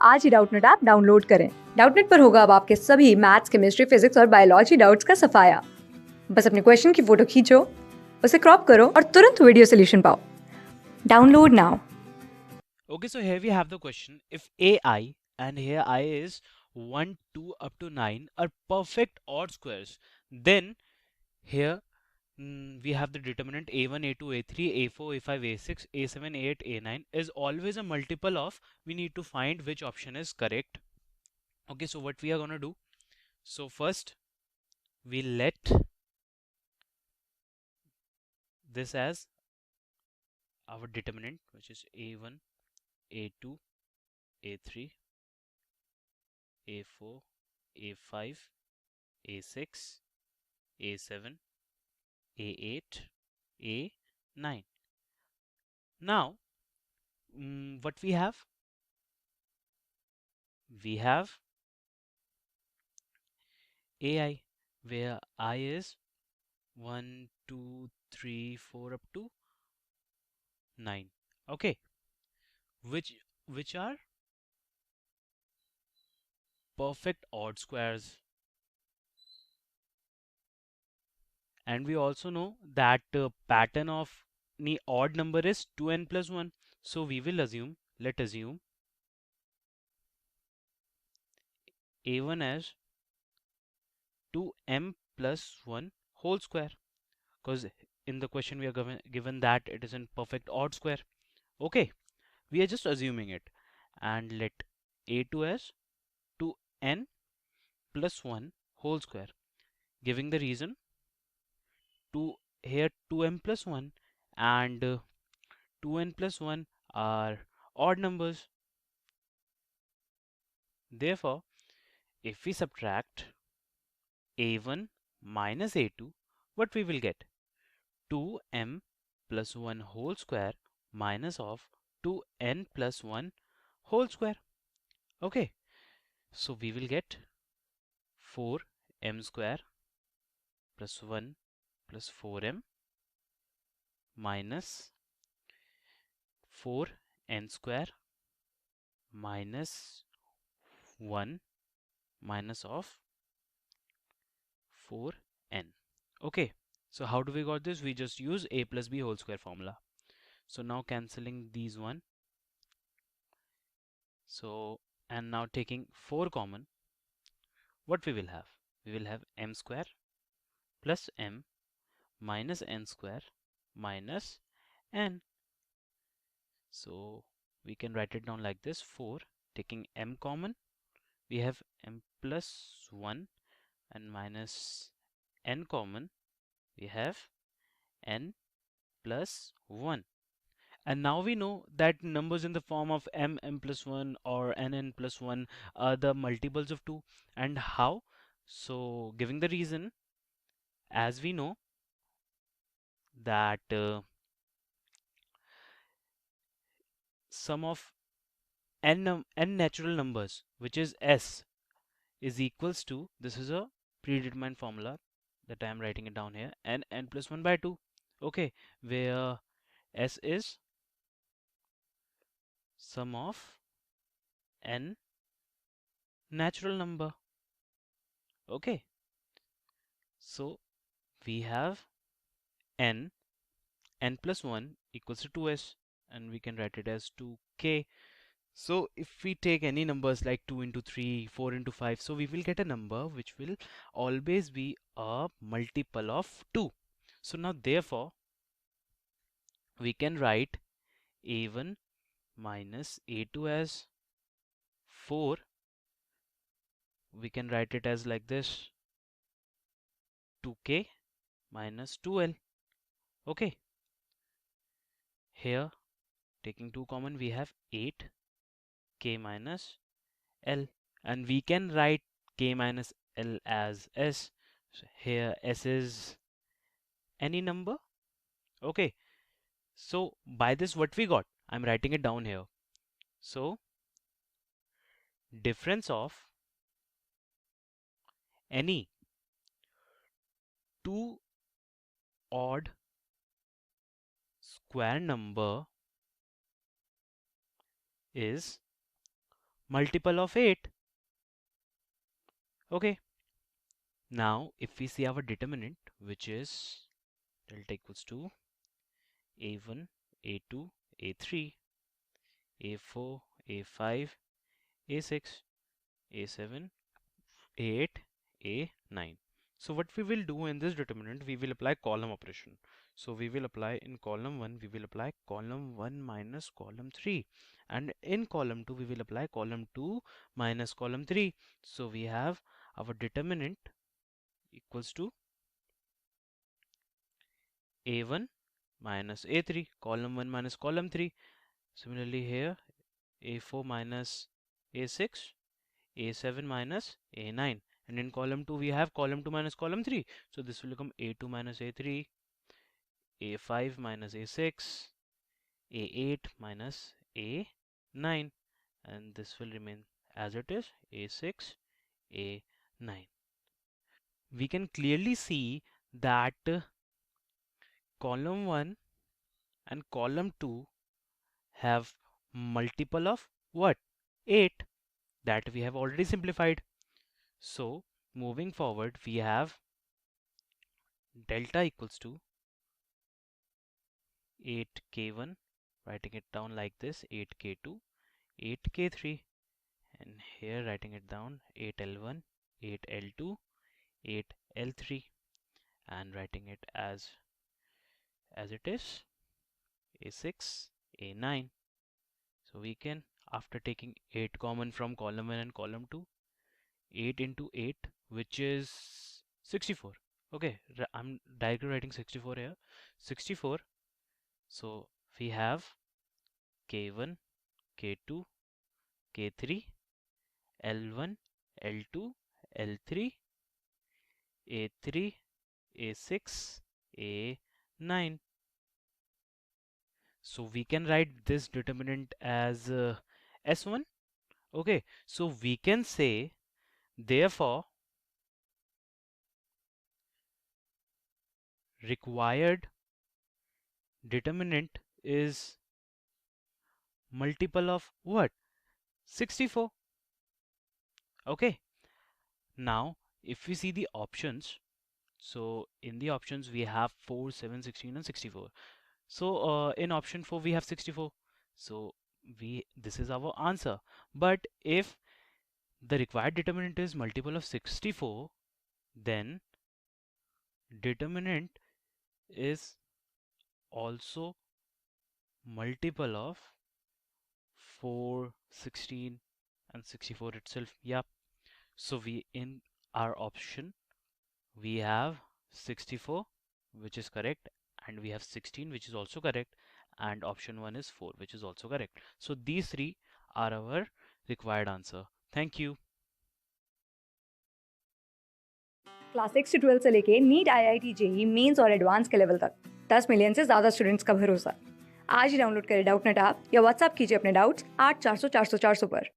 आज ही Doubtnut app download करें। Doubtnut पर होगा अब आपके सभी मैथ्स, केमिस्ट्री, फिजिक्स और बायोलॉजी डाउट्स का सफाया। बस अपने क्वेश्चन की फोटो खींचो, उसे क्रॉप करो और तुरंत वीडियो सोल्यूशन पाओ। Download now. Okay, so here we have the question. If AI and here I is 1, 2 up to 9 are perfect odd squares, then here we have the determinant A1, A2, A3, A4, A5, A6, A7, A8, A9 is always a multiple of, we need to find which option is correct. Okay, so what we are going to do? So first, we let this as our determinant, which is A1, A2, A3, A4, A5, A6, A7, A8, A9. Now, what we have? We have AI, where I is 1, 2, 3, 4 up to 9. Okay, which are perfect odd squares. And we also know that pattern of the odd number is 2n plus 1. So we will assume, let assume A1 as 2m plus 1 whole square, because in the question we are given that it is in perfect odd square. Okay, we are just assuming it, and let A2 as 2n plus 1 whole square, giving the reason to here 2m plus 1 and 2n plus 1 are odd numbers. Therefore, if we subtract A1 minus A2, what we will get? 2m plus 1 whole square minus of 2n plus 1 whole square. Okay, so we will get 4m square plus 1 plus 4m minus 4n square minus 1 minus of 4n. Okay, so how do we got this? We just use a plus b whole square formula. So now cancelling these one. So, and now taking 4 common, what we will have? We will have m square plus m minus n square minus n. So we can write it down like this: 4, taking m common, we have m plus 1, and minus n common, we have n plus 1. And now we know that numbers in the form of m plus 1 or n plus 1 are the multiples of 2. And how? So giving the reason, as we know that sum of n natural numbers, which is s, is equals to, this is a predetermined formula that I am writing it down here, n plus 1 by 2. Okay, where s is sum of n natural number. Okay, so we have n plus 1 equals to 2s, and we can write it as 2k. So if we take any numbers like 2 into 3, 4 into 5, so we will get a number which will always be a multiple of 2. So now therefore we can write a1 minus a2 as 4. We can write it as like this: 2k minus 2l. Okay, here taking 2 common, we have 8k minus l, and we can write k minus l as s. So here s is any number. Okay, so by this what we got, I'm writing it down here. So difference of any two odd square number is multiple of 8. Okay. Now, if we see our determinant, which is delta equals to a1, a2, a3, a4, a5, a6, a7, a8, a9. So what we will do in this determinant, we will apply column operation. So we will apply in column 1, we will apply column 1 minus column 3. And in column 2, we will apply column 2 minus column 3. So we have our determinant equals to a1 minus a3, column 1 minus column 3. Similarly here, a4 minus a6, a7 minus a9. And in column 2 we have column 2 minus column 3. So this will become a2 minus a3, a5 minus a6, a8 minus a9. And this will remain as it is, a6, a9. We can clearly see that column 1 and column 2 have multiple of what? 8. That we have already simplified. So moving forward, we have delta equals to 8k1, writing it down like this, 8k2, 8k3, and here writing it down 8l1, 8l2, 8l3, and writing it as it is, a6, a9. So we can, after taking 8 common from column 1 and column 2, 8 into 8, which is 64. Okay, I'm directly writing 64 here. 64. So we have k1, k2, k3, l1, l2, l3, a3, a6, a9. So we can write this determinant as S1. Okay, so we can say, therefore, required determinant is multiple of what? 64. Okay, now if we see the options, so in the options we have 4, 7, 16 and 64. So in option 4 we have 64. So this is our answer. But if the required determinant is multiple of 64, then determinant is also multiple of 4, 16 and 64 itself. Yep. So we, in our option, we have 64, which is correct, and we have 16, which is also correct, and option 1 is 4, which is also correct. So these three are our required answer. Thank you. Class 6 से 12 से लेके NEET IIT JEE mains और advance के level तक 10 million से ज़्यादा students का भरोसा। आज ही डाउनलोड करें डाउटनट ऐप या व्हाट्सएप कीजिए अपने डाउट्स 8400 400 400 पर।